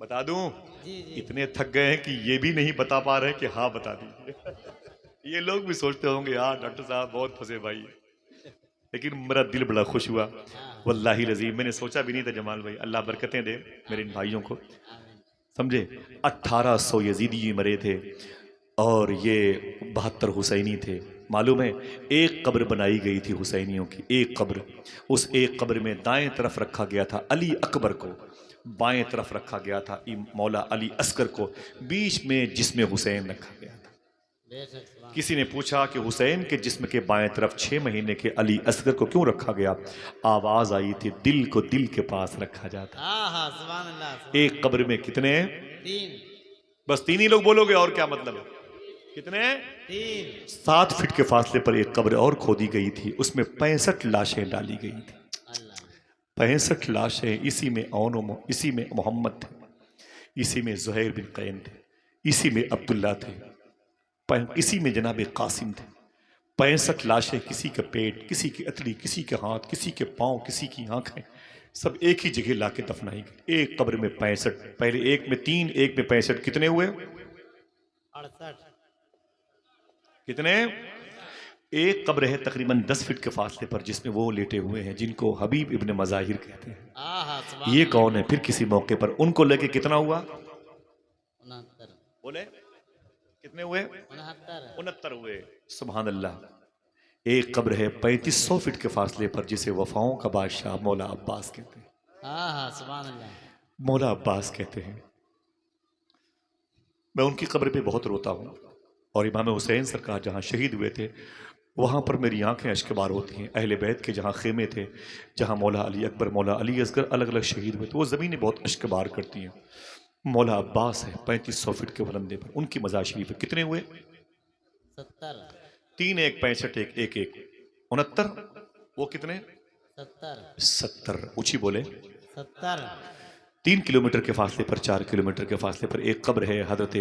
بتا دوں؟ جی جی اتنے تھک گئے ہیں کہ یہ بھی نہیں بتا پا رہے کہ ہاں بتا دیجیے. یہ لوگ بھی سوچتے ہوں گے یار ڈاکٹر صاحب بہت پھنسے بھائی, لیکن میرا دل بڑا خوش ہوا واللہ العظیم. میں نے سوچا بھی نہیں تھا جمال بھائی, اللہ برکتیں دے میرے ان بھائیوں کو. سمجھے 1800 یزیدی مرے تھے اور یہ 72 حسینی تھے. معلوم ہے ایک قبر بنائی گئی تھی حسینیوں کی, ایک قبر. اس ایک قبر میں دائیں طرف رکھا گیا تھا علی اکبر کو, بائیں طرف رکھا گیا تھا مولا علی اصغر کو, بیچ میں جسم حسین رکھا گیا تھا. بے شک سبحان کسی نے پوچھا کہ حسین کے جسم کے بائیں طرف 6 مہینے کے علی اصغر کو کیوں رکھا گیا؟ آواز آئی تھی دل کو دل کے پاس رکھا جاتا. ہاں سبحان اللہ. ایک قبر میں کتنے؟ 3 بس 3 ہی لوگ بولو گے, اور کیا مطلب ہے؟ کتنے؟ 3. 7 فٹ کے فاصلے پر ایک قبر اور کھودی گئی تھی, اس میں 65 لاشیں ڈالی گئی تھی. اللہ 65 لاشیں. اسی میں اسی میں محمد تھے, اسی میں زہیر بن قین تھے, اسی میں عبداللہ تھے, اسی میں جناب قاسم تھے. 65 لاشیں, کسی کا پیٹ, کسی کی اتڑی, کسی کے ہاتھ, کسی کے پاؤں, کسی کی آنکھیں, سب ایک ہی جگہ لا کے دفنائی گئی. ایک قبر میں 65, پہلے ایک میں 3, ایک میں 65, کتنے ہوئے؟ 68. کتنے؟ ایک قبر ہے تقریباً 10 فٹ کے فاصلے پر جس میں وہ لیٹے ہوئے ہیں جن کو حبیب ابن مظاہر کہتے ہیں. سبحان یہ کون ہے؟ پھر کسی موقع پر ان کو لے کے کتنا ہوا؟ 69. بولے کتنے ہوئے؟ 69. 69 ہوئے. سبحان اللہ. ایک قبر ہے 3500 فٹ کے فاصلے پر جسے وفاؤں کا بادشاہ مولا عباس کہتے ہیں. سبحان اللہ. مولا عباس کہتے ہیں. میں ان کی قبر پہ بہت روتا ہوں, اور امام حسین سرکار جہاں شہید ہوئے تھے وہاں پر میری آنکھیں اشک بار ہوتی ہیں. اہل بیت کے جہاں خیمے تھے, جہاں مولا علی اکبر, مولا علی اصغر الگ الگ شہید ہوئے تھے, وہ زمینیں بہت اشک بار کرتی ہیں. مولا عباس ہے 3500 فٹ کے بلندے پر, ان کی مزار شریف ہے. کتنے ہوئے؟ 70. 3, 1, 65, 1, 1, 69. وہ کتنے؟ 70. اونچی بولے. 70. 3 کلومیٹر کے فاصلے پر, 4 کلومیٹر کے فاصلے پر ایک قبر ہے حضرت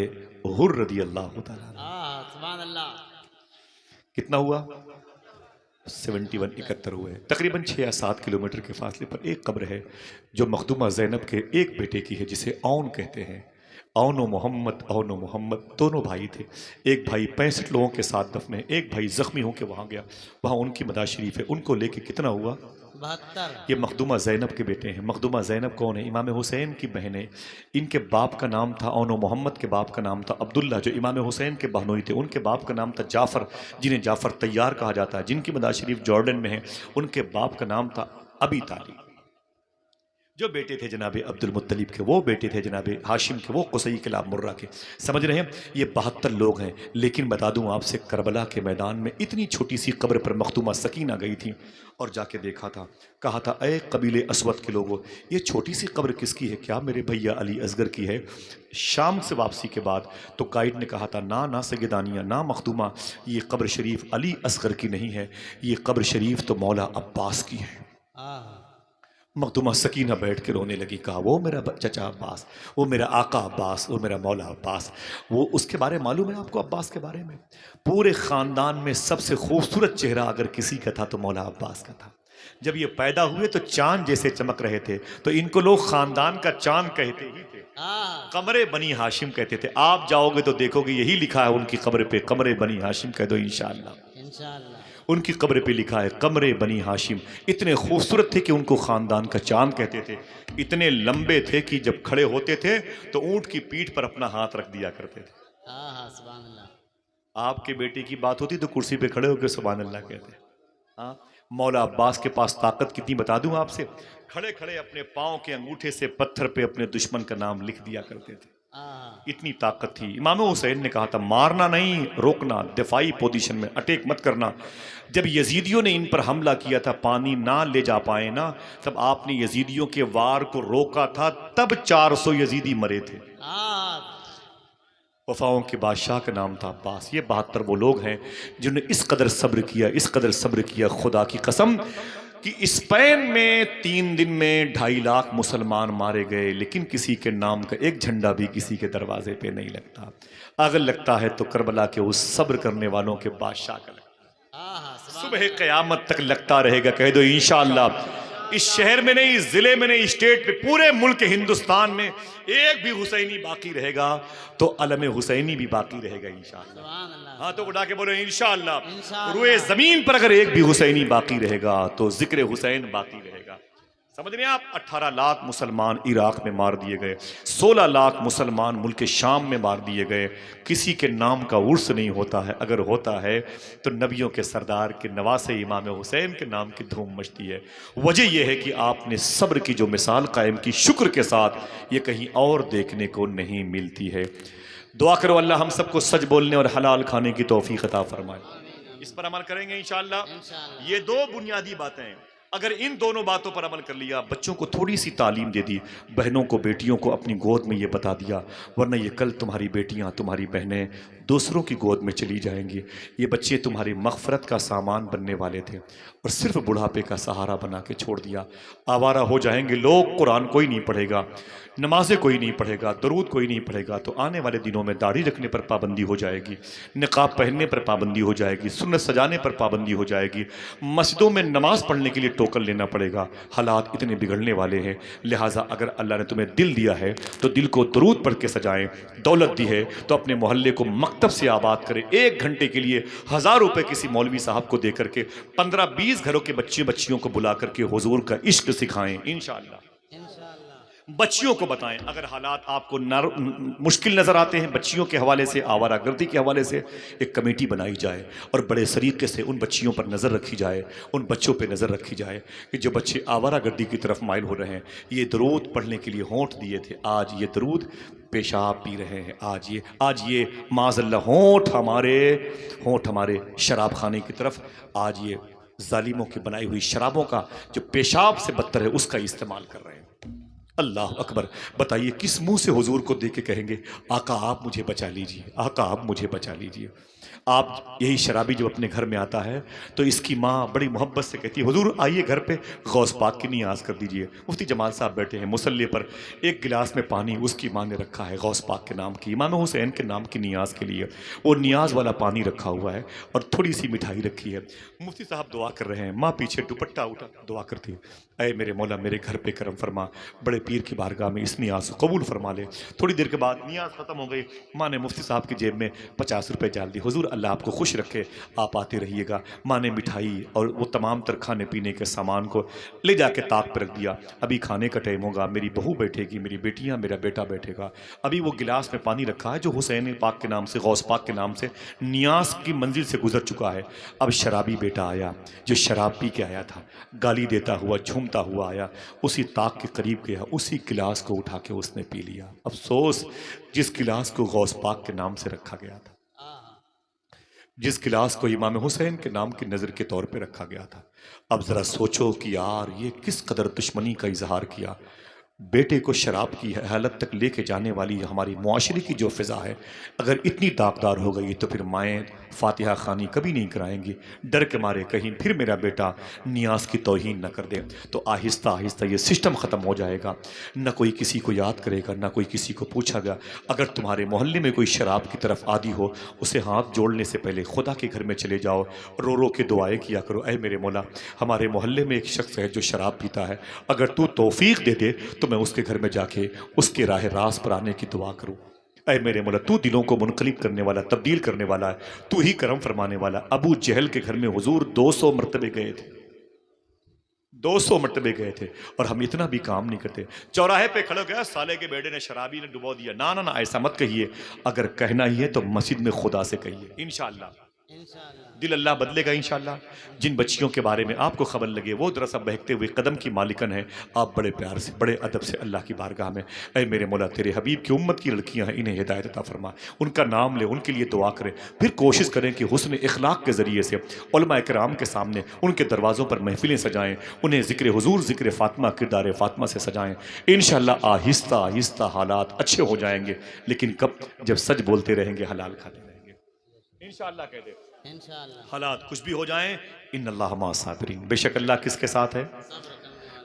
حر رضی اللہ تعالیٰ. سبحان اللہ. کتنا ہوا؟ 71, 71 ہوئے. تقریباً 6 یا 7 کلومیٹر کے فاصلے پر ایک قبر ہے جو مخدومہ زینب کے ایک بیٹے کی ہے جسے اون کہتے ہیں. اون و محمد دونوں بھائی تھے. ایک بھائی 65 لوگوں کے ساتھ دفن ہے, ایک بھائی زخمی ہو کے وہاں گیا, وہاں ان کی مزار شریف ہے. ان کو لے کے کتنا ہوا؟ 72. یہ مخدومہ زینب کے بیٹے ہیں. مخدومہ زینب کون ہے؟ امام حسین کی بہن ہے. ان کے باپ کا نام تھا اون و محمد کے باپ کا نام تھا عبداللہ, جو امام حسین کے بہنوئی تھے. ان کے باپ کا نام تھا جعفر, جنہیں جعفر طیار کہا جاتا ہے, جن کی مزار شریف جارڈن میں ہے. ان کے باپ کا نام تھا ابی طالب. جو بیٹے تھے جناب عبد المطلب کے, وہ بیٹے تھے جناب ہاشم کے, وہ قصی کلاب مرہ کے. سمجھ رہے ہیں؟ یہ 72 لوگ ہیں. لیکن بتا دوں آپ سے, کربلا کے میدان میں اتنی چھوٹی سی قبر پر مخدومہ سکینہ گئی تھی اور جا کے دیکھا تھا, کہا تھا اے قبیلے اسود کے لوگوں, یہ چھوٹی سی قبر کس کی ہے؟ کیا میرے بھیا علی اصغر کی ہے؟ شام سے واپسی کے بعد تو گائیڈ نے کہا تھا نہ سیدانیہ, نہ مخدومہ, یہ قبر شریف علی اصغر کی نہیں ہے, یہ قبر شریف تو مولا عباس کی ہے. مخدومہ سکینہ بیٹھ کے رونے لگی, کہا وہ میرا چچا عباس, وہ میرا آقا عباس, وہ میرا مولا عباس. وہ اس کے بارے معلوم ہے آپ کو؟ عباس کے بارے میں پورے خاندان میں سب سے خوبصورت چہرہ اگر کسی کا تھا تو مولا عباس کا تھا. جب یہ پیدا ہوئے تو چاند جیسے چمک رہے تھے, تو ان کو لوگ خاندان کا چاند کہتے ہی تھے, قمر بنی ہاشم کہتے تھے. آپ جاؤ گے تو دیکھو گے یہی لکھا ہے ان کی قبر پہ, قمر بنی ہاشم کہہ دو انشاءاللہ. ان کی قبر پہ لکھا ہے قمر بنی ہاشم. اتنے خوبصورت تھے کہ ان کو خاندان کا چاند کہتے تھے. اتنے لمبے تھے کہ جب کھڑے ہوتے تھے تو اونٹ کی پیٹھ پر اپنا ہاتھ رکھ دیا کرتے تھے. سبحان اللہ. آپ کے بیٹے کی بات ہوتی تو کرسی پہ کھڑے ہو کے سبحان اللہ کہتے. ہاں, مولا عباس کے پاس طاقت کتنی بتا دوں آپ سے, کھڑے کھڑے اپنے پاؤں کے انگوٹھے سے پتھر پہ اپنے دشمن کا نام لکھ دیا کرتے تھے. اتنی طاقت تھی. امام حسین نے کہا تھا مارنا نہیں, روکنا, دفاعی پوزیشن میں اٹیک مت کرنا. جب یزیدیوں نے ان پر حملہ کیا تھا, پانی نہ لے جا پائے نا, تب آپ نے یزیدیوں کے وار کو روکا تھا, تب 400 یزیدی مرے تھے. وفاؤں کے بادشاہ کا نام تھا عباس. یہ 72 وہ لوگ ہیں جنہوں نے اس قدر صبر کیا, اس قدر صبر کیا, خدا کی قسم کہ اسپین میں 3 دن میں 2.5 لاکھ مسلمان مارے گئے، لیکن کسی کے نام کا ایک جھنڈا بھی کسی کے دروازے پہ نہیں لگتا۔ اگر لگتا ہے تو کربلا کے اس صبر کرنے والوں کے بادشاہ کا لگتا ہے، صبح قیامت تک لگتا رہے گا۔ کہہ دو انشاءاللہ۔ اس شہر میں نہیں، اس ضلع میں نہیں، اسٹیٹ میں، پورے ملک ہندوستان میں ایک بھی حسینی باقی رہے گا تو علم حسینی بھی باقی رہے گا انشاءاللہ۔ سبحان اللہ۔ ہاتھوں کو اٹھا کے بولو انشاءاللہ۔ انشاءاللہ۔ روئے زمین پر اگر ایک بھی حسینی باقی رہے گا تو ذکر حسین باقی رہے گا۔ سمجھ رہے ہیں آپ؟ 18 لاکھ مسلمان عراق میں مار دیے گئے، 16 لاکھ مسلمان ملک شام میں مار دیے گئے۔ کسی کے نام کا عرس نہیں ہوتا ہے، اگر ہوتا ہے تو نبیوں کے سردار کے نواسے امام حسین کے نام کی دھوم مچتی ہے۔ وجہ یہ ہے کہ آپ نے صبر کی جو مثال قائم کی، شکر کے ساتھ، یہ کہیں اور دیکھنے کو نہیں ملتی ہے۔ دعا کرو اللہ ہم سب کو سچ بولنے اور حلال کھانے کی توفیق عطا فرمائے۔ اس پر عمل کریں گے انشاءاللہ۔ انشاءاللہ۔ یہ 2 بنیادی باتیں ہیں، اگر ان دونوں باتوں پر عمل کر لیا، بچوں کو تھوڑی سی تعلیم دے دی، بہنوں کو بیٹیوں کو اپنی گود میں یہ بتا دیا، ورنہ یہ کل تمہاری بیٹیاں تمہاری بہنیں دوسروں کی گود میں چلی جائیں گی۔ یہ بچے تمہاری مغفرت کا سامان بننے والے تھے اور صرف بڑھاپے کا سہارا بنا کے چھوڑ دیا۔ آوارہ ہو جائیں گے لوگ، قرآن کوئی نہیں پڑھے گا، نمازیں کوئی نہیں پڑھے گا، درود کوئی نہیں پڑھے گا، تو آنے والے دنوں میں داڑھی رکھنے پر پابندی ہو جائے گی، نقاب پہننے پر پابندی ہو جائے گی، سنت سجانے پر پابندی ہو جائے گی، مسجدوں میں نماز پڑھنے کے لیے ٹوکن لینا پڑے گا۔ حالات اتنے بگڑنے والے ہیں، لہٰذا اگر اللہ نے تمہیں دل دیا ہے تو دل کو درود پڑھ کے سجائیں، دولت دی ہے تو اپنے محلے کو مکتب سے آباد کریں۔ 1 گھنٹے کے لیے 1000 روپے کسی مولوی صاحب کو دے کر کے 15-20 گھروں کے بچیوں کو بلا کر کے حضور کا عشق سکھائیں انشاءاللہ۔ انشاءاللہ۔ بچیوں کو بتائیں، اگر حالات آپ کو مشکل نظر آتے ہیں، بچیوں کے حوالے سے، آوارہ گردی کے حوالے سے ایک کمیٹی بنائی جائے اور بڑے سلیقے سے ان بچیوں پر نظر رکھی جائے، ان بچوں پہ نظر رکھی جائے کہ جو بچے آوارہ گردی کی طرف مائل ہو رہے ہیں، یہ درود پڑھنے کے لیے ہونٹ دیے تھے، آج یہ درود پیشاب پی رہے ہیں، آج یہ معاذ اللہ ہونٹ ہمارے شراب خانے کی طرف، آج یہ ظالموں کی بنائی ہوئی شرابوں کا جو پیشاب سے بدتر ہے اس کا استعمال کر رہے ہیں۔ اللہ اکبر۔ بتائیے کس منہ سے حضور کو دیکھ کے کہیں گے آقا آپ مجھے بچا لیجئے، آقا آپ مجھے بچا لیجئے۔ آپ یہی شرابی جب اپنے گھر میں آتا ہے تو اس کی ماں بڑی محبت سے کہتی ہے حضور آئیے گھر پہ غوث پاک کی نیاز کر دیجئے۔ مفتی جمال صاحب بیٹھے ہیں مصلی پر، ایک گلاس میں پانی اس کی ماں نے رکھا ہے غوث پاک کے نام کی، امام حسین کے نام کی نیاز کے لیے، وہ نیاز والا پانی رکھا ہوا ہے اور تھوڑی سی مٹھائی رکھی ہے۔ مفتی صاحب دعا کر رہے ہیں، ماں پیچھے دوپٹہ اٹھا دعا کرتی ہے، اے میرے مولا میرے گھر پہ کرم فرما، بڑے پیر کی بارگاہ میں اس نیاز کو قبول فرما لے۔ تھوڑی دیر کے بعد نیاز ختم ہو گئی، ماں نے مفتی صاحب کی جیب میں 50 روپے ڈال دی، حضور اللہ آپ کو خوش رکھے، آپ آتے رہیے گا۔ ماں نے مٹھائی اور وہ تمام تر کھانے پینے کے سامان کو لے جا کے طاق پہ رکھ دیا، ابھی کھانے کا ٹائم ہوگا، میری بہو بیٹھے گی، میری بیٹیاں، میرا بیٹا بیٹھے گا۔ ابھی وہ گلاس میں پانی رکھا ہے جو حسین پاک کے نام سے، غوث پاک کے نام سے نیاز کی منزل سے گزر چکا ہے۔ اب شرابی بیٹا آیا جو شراب پی کے آیا تھا، گالی دیتا ہوا جھومتا ہوا آیا، اسی طاق کے قریب گیا، اسی گلاس کو اٹھا کے اس نے پی لیا۔ افسوس جس گلاس کو غوث پاک کے نام سے رکھا گیا تھا، جس گلاس کو امام حسین کے نام کی نظر کے طور پہ رکھا گیا تھا۔ اب ذرا سوچو کہ یار یہ کس قدر دشمنی کا اظہار کیا۔ بیٹے کو شراب کی حالت تک لے کے جانے والی ہماری معاشرے کی جو فضا ہے، اگر اتنی داغدار ہو گئی تو پھر مائیں فاتحہ خوانی کبھی نہیں کرائیں گی، ڈر کے مارے کہیں پھر میرا بیٹا نیاز کی توہین نہ کر دے، تو آہستہ آہستہ یہ سسٹم ختم ہو جائے گا۔ نہ کوئی کسی کو یاد کرے گا، نہ کوئی کسی کو پوچھا گا۔ اگر تمہارے محلے میں کوئی شراب کی طرف عادی ہو، اسے ہاتھ جوڑنے سے پہلے خدا کے گھر میں چلے جاؤ، رو رو کے دعائیں کیا کرو، اے میرے مولا ہمارے محلے میں ایک شخص ہے جو شراب پیتا ہے، اگر تو توفیق دے دے تو میں اس کے گھر میں جا کے اس کے راہ راست پر آنے کی دعا کروں۔ اے میرے مولا تو دلوں کو منقلب کرنے والا، تبدیل کرنے والا ہے، تو ہی کرم فرمانے والا۔ ابو جہل کے گھر میں حضور 200 مرتبے گئے تھے، 200 مرتبے گئے تھے، اور ہم اتنا بھی کام نہیں کرتے۔ چوراہے پہ کھڑے ہو گیا سالے کے بیٹے نے شرابی نے ڈبو دیا، نہ ایسا مت کہیے، اگر کہنا ہی ہے تو مسجد میں خدا سے کہیے انشاءاللہ، انشاءاللہ۔ دل اللہ بدلے گا انشاءاللہ۔ جن بچیوں کے بارے میں آپ کو خبر لگے وہ دراصل بہکتے ہوئے قدم کی مالکن ہے، آپ بڑے پیار سے بڑے ادب سے اللہ کی بارگاہ میں، اے میرے مولا تیرے حبیب کی امت کی لڑکیاں ہیں، انہیں ہدایت عطا فرما، ان کا نام لے، ان کے لیے دعا کریں، پھر کوشش کریں کہ حسن اخلاق کے ذریعے سے علماء کرام کے سامنے ان کے دروازوں پر محفلیں سجائیں، انہیں ذکر حضور، ذکر فاطمہ، کردار فاطمہ سے سجائیں۔ انشاءاللہ آہستہ آہستہ حالات اچھے ہو جائیں گے، لیکن کب؟ جب سچ بولتے رہیں گے، حلال کھاتے رہیں گے انشاءاللہ۔ کہہ دے انشاءاللہ حالات کچھ بھی ہو جائیں، ان اللہ مع الصابرین، بے شک اللہ کس کے ساتھ ہے؟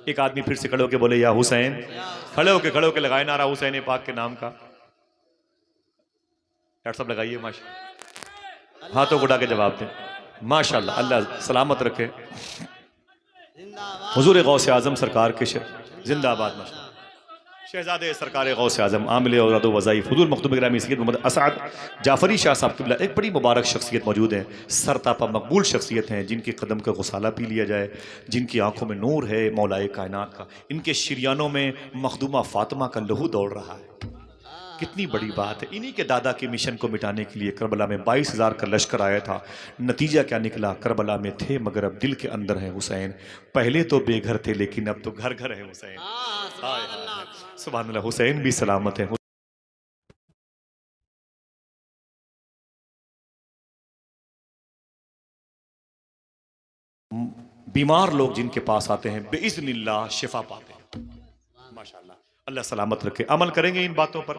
ایک آدمی پھر سے کھڑے ہو کے بولے یا حسین، کھڑے ہو کے لگائے نعرہ حسین پاک کے نام کا، ڈاکٹر صاحب لگائیے ماشاء اللہ، ہاتھوں کو اٹھا کے جواب دیں، ماشاء اللہ، اللہ سلامت رکھے، زندہ باد حضور غوث اعظم سرکار کے زندہ آباد ماشاء اللہ، شہزادے سرکار غوث اعظم عامل اولاد و وظائف حضور مخدوم گرامی سید محمد اسعد جعفری شاہ صاحب قبلہ، ایک بڑی مبارک شخصیت موجود ہے، سرتاپا مقبول شخصیت ہیں، جن کے قدم کا غسالہ پی لیا جائے، جن کی آنکھوں میں نور ہے مولائے کائنات کا، ان کے شریانوں میں مخدومہ فاطمہ کا لہو دوڑ رہا ہے، کتنی بڑی بات ہے، انہی کے دادا کے مشن کو مٹانے کے لیے کربلا میں 22,000 کا لشکر آیا تھا، نتیجہ کیا نکلا؟ کربلا میں تھے مگر اب دل کے اندر ہے حسین، پہلے تو بے گھر تھے لیکن اب تو گھر گھر ہے حسین، سبحان اللہ سبحان اللہ، حسین بھی سلامت ہے۔ بیمار لوگ جن کے پاس آتے ہیں بِإِذْنِ اللہ شفا پاتے ہیں، ماشاءاللہ، اللہ سلامت رکھے، عمل کریں گے ان باتوں پر؟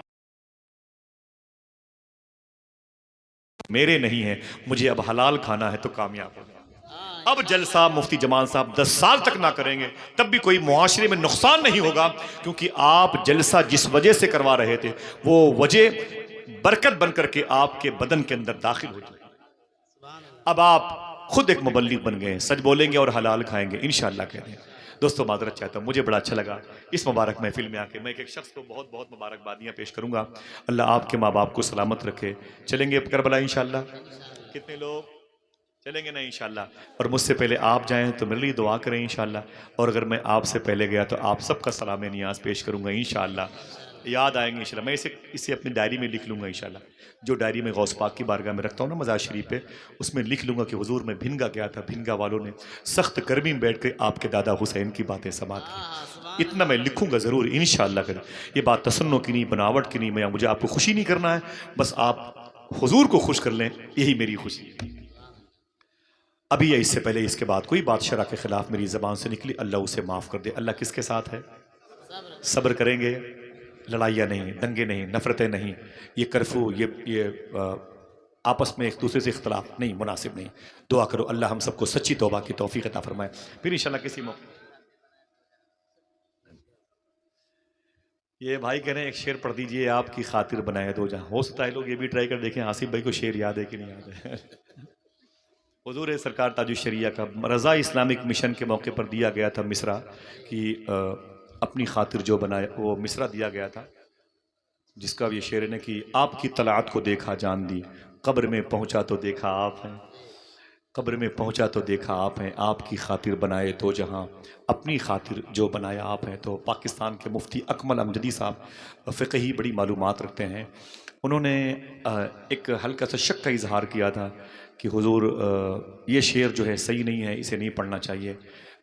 میرے نہیں ہیں، مجھے اب حلال کھانا ہے تو کامیاب ہو گیا۔ اب جلسہ مفتی جمال صاحب 10 سال تک نہ کریں گے تب بھی کوئی معاشرے میں نقصان نہیں ہوگا، کیونکہ آپ جلسہ جس وجہ سے کروا رہے تھے وہ وجہ برکت بن کر کے آپ کے بدن کے اندر داخل ہو جائے۔ اب آپ خود ایک مبلغ بن گئے ہیں، سچ بولیں گے اور حلال کھائیں گے انشاءاللہ کہتے ہیں۔ دوستو معذرت چاہتا ہوں، مجھے بڑا اچھا لگا اس مبارک محفل میں آ کے، میں ایک شخص کو بہت بہت مبارکبادیاں پیش کروں گا، اللہ آپ کے ماں باپ کو سلامت رکھے۔ چلیں گے کربلا انشاءاللہ؟ کتنے لوگ چلیں گے؟ نہیں انشاءاللہ، اور مجھ سے پہلے آپ جائیں تو میرے لیے دعا کریں انشاءاللہ، اور اگر میں آپ سے پہلے گیا تو آپ سب کا سلام نیاز پیش کروں گا انشاءاللہ، یاد آئیں گے انشاءاللہ، میں اسے اپنی ڈائری میں لکھ لوں گا انشاءاللہ، جو ڈائری میں غوث پاک کی بارگاہ میں رکھتا ہوں نا مزار شریف پہ، اس میں لکھ لوں گا کہ حضور میں بھنگا گیا تھا، بھنگا والوں نے سخت گرمی میں بیٹھ کے آپ کے دادا حسین کی باتیں سماعت کی، اتنا میں لکھوں گا ضرور انشاءاللہ کریں۔ یہ بات تصنع کی نہیں، بناوٹ کی نہیں، مجھے آپ کو خوشی نہیں کرنا ہے، بس آپ حضور کو خوش کر لیں، یہی میری خوشی ہے۔ ابھی یا اس سے پہلے اس کے بعد کوئی بات شرع کے خلاف میری زبان سے نکلی، اللہ اسے معاف کر دے۔ اللہ کس کے ساتھ ہے؟ صبر کریں گے، لڑائیاں نہیں، دنگے نہیں، نفرتیں نہیں، یہ کرفیو، یہ آپس میں ایک دوسرے سے اختلاف نہیں، مناسب نہیں۔ دعا کرو اللہ ہم سب کو سچی توبہ کی توفیق عطا فرمائے، پھر انشاءاللہ کسی موقع۔ یہ بھائی کہہ رہے ہیں ایک شعر پڑھ دیجئے، آپ کی خاطر بنائے دو جہاں، ہو سکتا ہے لوگ یہ بھی ٹرائی کر دیکھیں آصف بھائی کو شعر یاد ہے کہ نہیں یاد ہے۔ حضور سرکار تاج الشریعہ کا رضا اسلامک مشن کے موقع پر دیا گیا تھا مصرع کہ اپنی خاطر جو بنایا، وہ مصرع دیا گیا تھا جس کا یہ شعر نے کہ آپ کی طلعت کو دیکھا جان دی، قبر میں پہنچا تو دیکھا آپ ہیں، قبر میں پہنچا تو دیکھا آپ ہیں، آپ کی خاطر بنائے دو جہاں، اپنی خاطر جو بنایا آپ ہیں۔ تو پاکستان کے مفتی اکمل امجدی صاحب فقہی بڑی معلومات رکھتے ہیں، انہوں نے ایک ہلکا سا شک کا اظہار کیا تھا کہ حضور یہ شعر جو ہے صحیح نہیں ہے، اسے نہیں پڑھنا چاہیے۔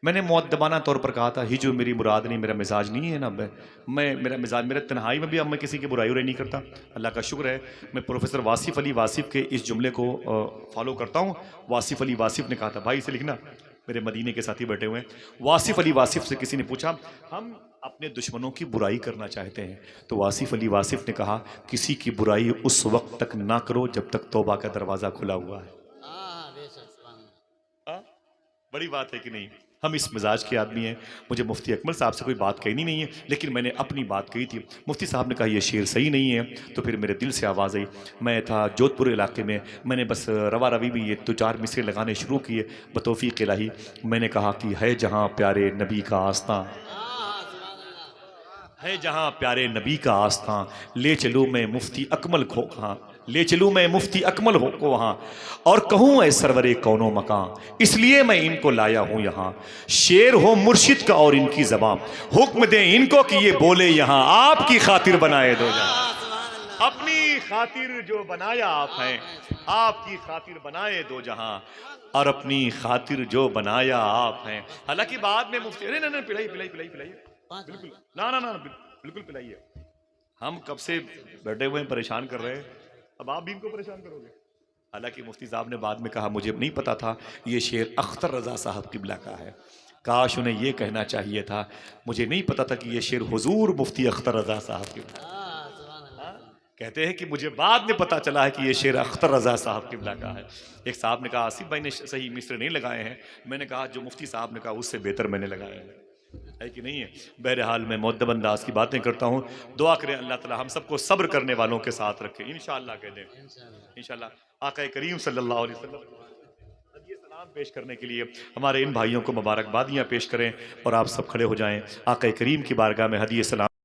میں نے مؤدبانہ طور پر کہا تھا ہجو میری مراد نہیں، میرا مزاج نہیں ہے نا، میرا مزاج، میرے تنہائی میں بھی اب میں کسی کی برائی نہیں کرتا، اللہ کا شکر ہے میں پروفیسر واصف علی واصف کے اس جملے کو فالو کرتا ہوں۔ واصف علی واصف نے کہا تھا، بھائی اسے لکھنا، میرے مدینے کے ساتھی بیٹھے ہوئے ہیں، واصف علی واصف سے کسی نے پوچھا ہم اپنے دشمنوں کی برائی کرنا چاہتے ہیں، تو واصف علی واصف نے کہا کسی کی برائی اس وقت تک نہ کرو جب تک توبہ کا دروازہ کھلا ہوا ہے۔ بڑی بات ہے کہ نہیں؟ ہم اس مزاج کے آدمی ہیں، مجھے مفتی اکمل صاحب سے کوئی بات کہنی نہیں ہے، لیکن میں نے اپنی بات کہی تھی، مفتی صاحب نے کہا یہ شعر صحیح نہیں ہے، تو پھر میرے دل سے آواز آئی، میں تھا جودھ پور علاقے میں نے بس روا روی بھی یہ 2-4 مصرے لگانے شروع کیے بتوفیق الہی، میں نے کہا کہ ہے جہاں پیارے نبی کا آستاں، ہے جہاں پیارے نبی کا آستاں، لے چلوں میں مفتی اکمل کو کہاں، لے چلوں میں مفتی اکمل کو وہاں، اور کہوں اے سرور کون و مکان، اس لیے میں ان کو لایا ہوں یہاں، شعر ہو مرشد کا اور ان کی زبان، حکم دیں ان کو کہ یہ بولے یہاں، آپ کی خاطر بنائے دو جہاں، اپنی خاطر جو بنایا آپ ہیں، آپ کی خاطر بنائے دو جہاں، اور اپنی خاطر جو بنایا آپ ہیں۔ حالانکہ بعد میں مفتی نہیں پلائیے بالکل نہ بالکل پلائیے، ہم کب سے بیٹھے ہوئے ہیں پریشان کر رہے ہیں، اب آپ بھی ان کو پریشان کرو گے۔ حالانکہ مفتی صاحب نے بعد میں کہا مجھے نہیں پتا تھا یہ شعر اختر رضا صاحب قبلہ کا ہے، کاش انہیں یہ کہنا چاہیے تھا مجھے نہیں پتا تھا کہ یہ شعر حضور مفتی اختر رضا صاحب قبلہ، کہتے ہیں کہ مجھے بعد میں پتا چلا ہے کہ یہ شعر اختر رضا صاحب قبلہ کا ہے. ایک صاحب نے کہا آصف بھائی نے صحیح مصر نہیں لگائے ہیں. میں نے کہا جو مفتی صاحب نے کہا اس سے بہتر میں نے لگائے ہیں. ہے کہ نہیں ہے؟ بہرحال میں مؤدب انداز کی باتیں کرتا ہوں. دعا کریں اللہ تعالی ہم سب کو صبر کرنے والوں کے ساتھ رکھے انشاءاللہ. کہہ دیں انشاءاللہ. آقا کریم صلی اللہ علیہ وسلم ہدیہ سلام پیش کرنے کے لیے ہمارے ان بھائیوں کو مبارکبادیاں پیش کریں اور آپ سب کھڑے ہو جائیں. آقا کریم کی بارگاہ میں ہدیہ سلام